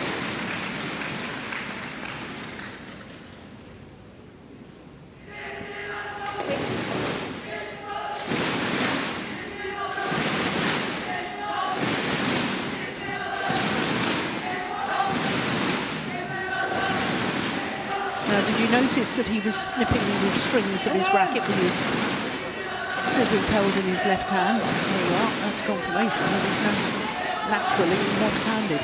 Notice that he was snipping the strings of his racket with his scissors held in his left hand. There you are, that's confirmation that he's naturally left-handed.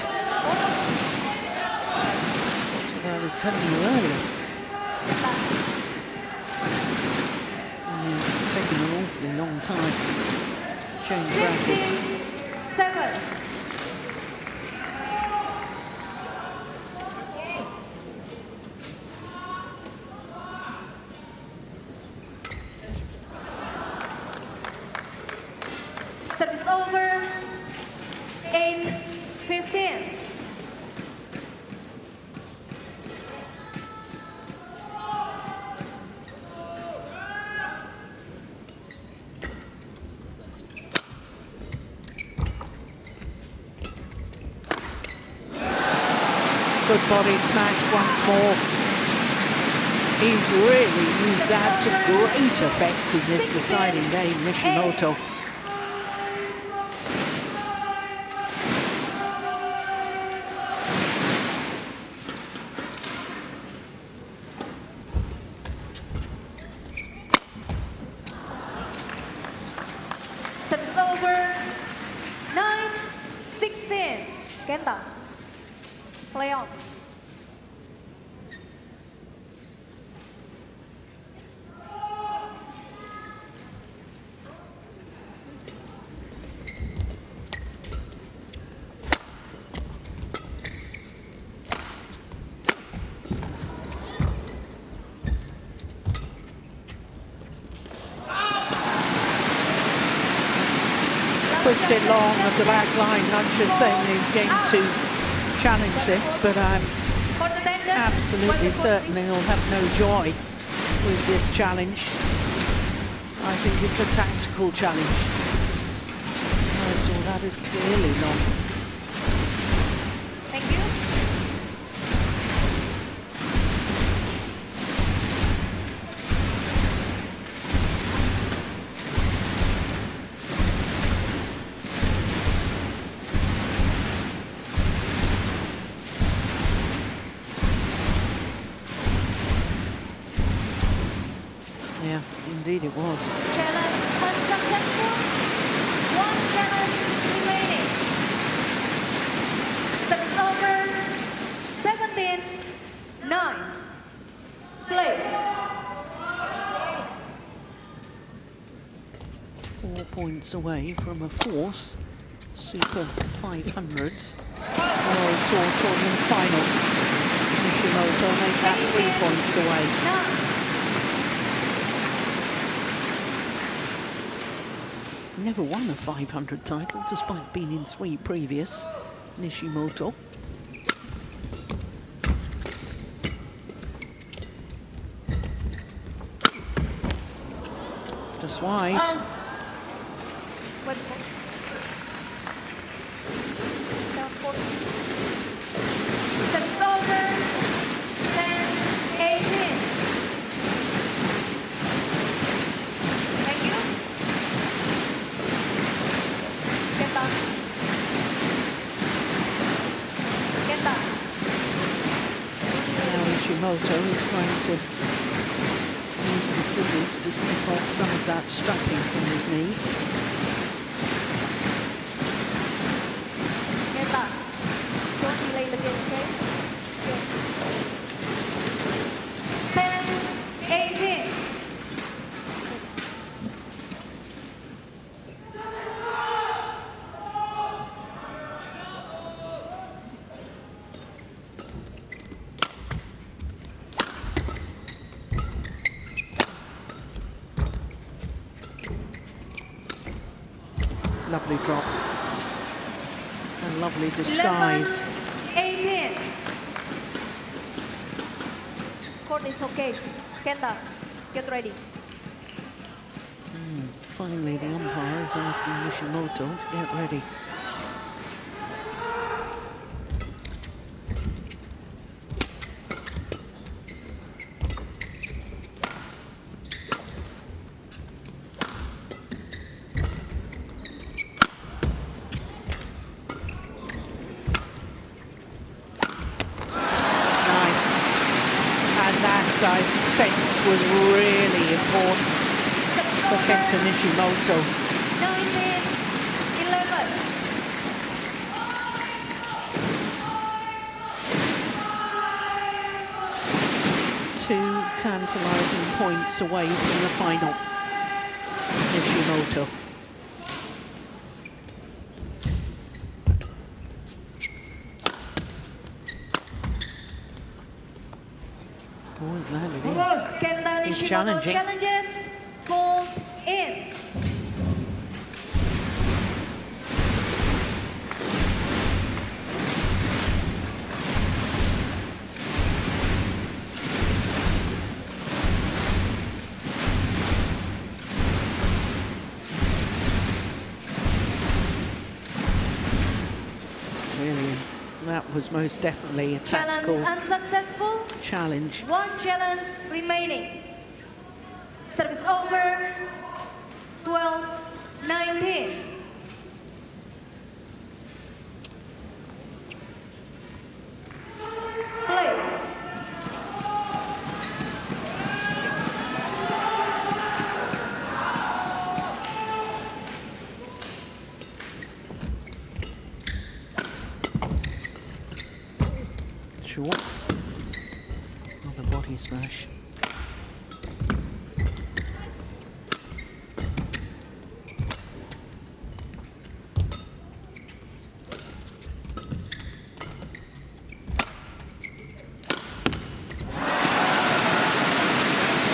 That's what I was telling you earlier. And it's taken an awfully long time to change rackets. 15-7. Service over. 8-15. Good body smash once more. He's really used that to great effect in this deciding game, Nishimoto. Service over. 9-16. Kenta. Play on. Pushed it long at the back line. Lakshya Sen is going to challenge this, but I'm absolutely certain he'll have no joy with this challenge. I think it's a tactical challenge. I saw that as clearly long. Thank you. Yeah, indeed it was. Challenge unsuccessful. 1 challenge remaining. Service over. 17-9. Play. points away from a 4th Super 500 World Tour Tournament final. Nishimoto made that 3 points away. Never won a 500 title, despite being in 3 previous. Nishimoto. Just wide. Service over. 10-18. Thank you. Kenta. Kenta. Now Nishimoto is trying to use the scissors to snip off some of that strapping from his knee. Kenta. Don't delay the game, okay? 10-18. Lovely drop. And lovely disguise. 11-18. Court is okay. Kenta, get ready. Finally, the umpire is asking Nishimoto to get ready. I sense was really important for Kenta Nishimoto. 19-11. 2 tantalising points away from the final. Nishimoto. Oh, he's landed in. Kenta He's Nishimoto challenging. challenges. Hold in. Really, that was most definitely a tactical Challenge unsuccessful. challenge. 1 challenge remaining. Service over. 12-19. Play. Short. Another body smash.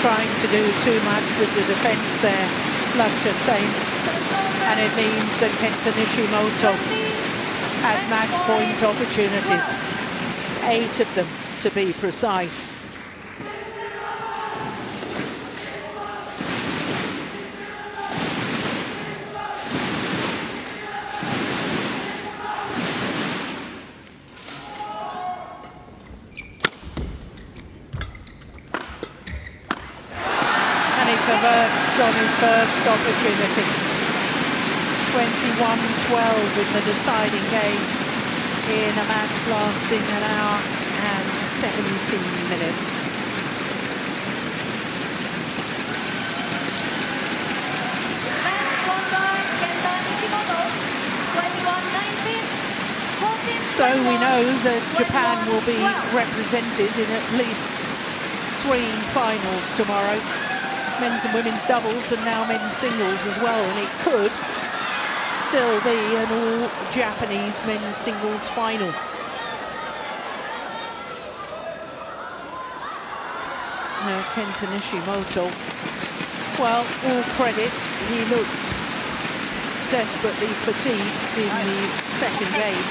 Trying to do too much with the defence there, Lakshya Sen, and it means that Kenta Nishimoto has match point opportunities. 8 of them, to be precise. And he converts on his first opportunity. 21-12 in the deciding game, in a match lasting 1 hour and 17 minutes. Match won by Kenta Nishimoto. 21-19. So we know that Japan will be represented in at least 3 finals tomorrow. men's and women's doubles and now men's singles as well, and it could still be an all-Japanese men's singles final. Now Kenta Nishimoto, well, all credits, he looked desperately fatigued in the second game,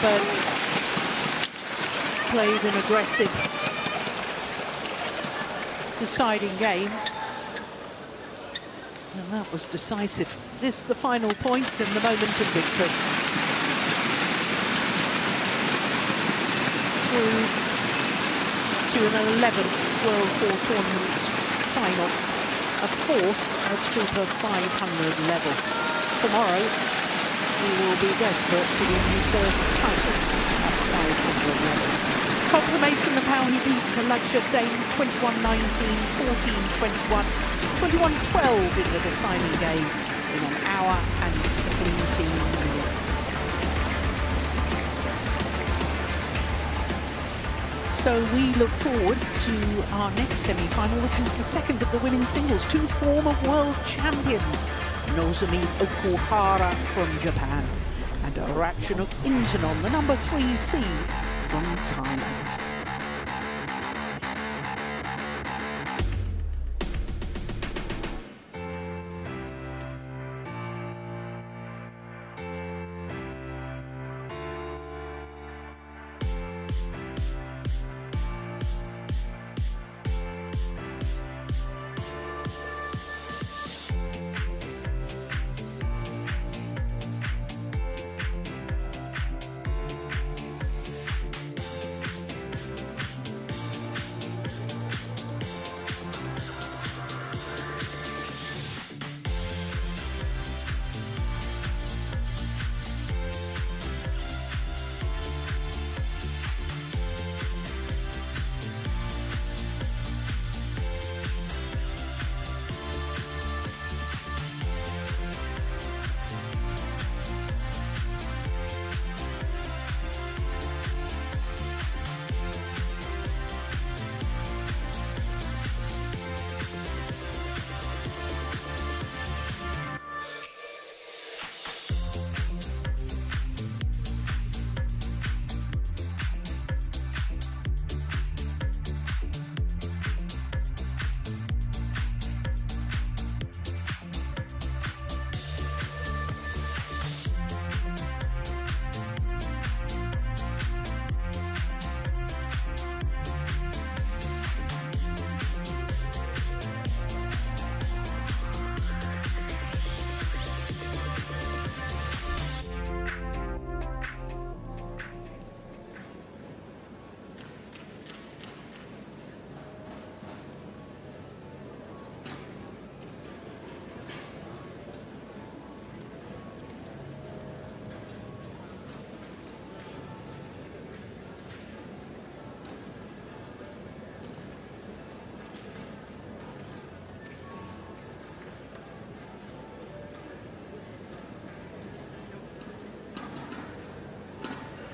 but played an aggressive, deciding game, and that was decisive. This is the final point and the moment of victory. Through to an 11th World Tour tournament final, a 4th at Super 500 level. Tomorrow, he will be desperate to win his first title at 500 level. Confirmation of how he beat Lakshya Sen 21-19, 14-21, 21-12 in the deciding game in 1 hour and 17 minutes. So we look forward to our next semi-final, which is the second of the women's singles. 2 former world champions, Nozomi Okuhara from Japan and Ratchanok Intanon, the number 3 seed from Thailand.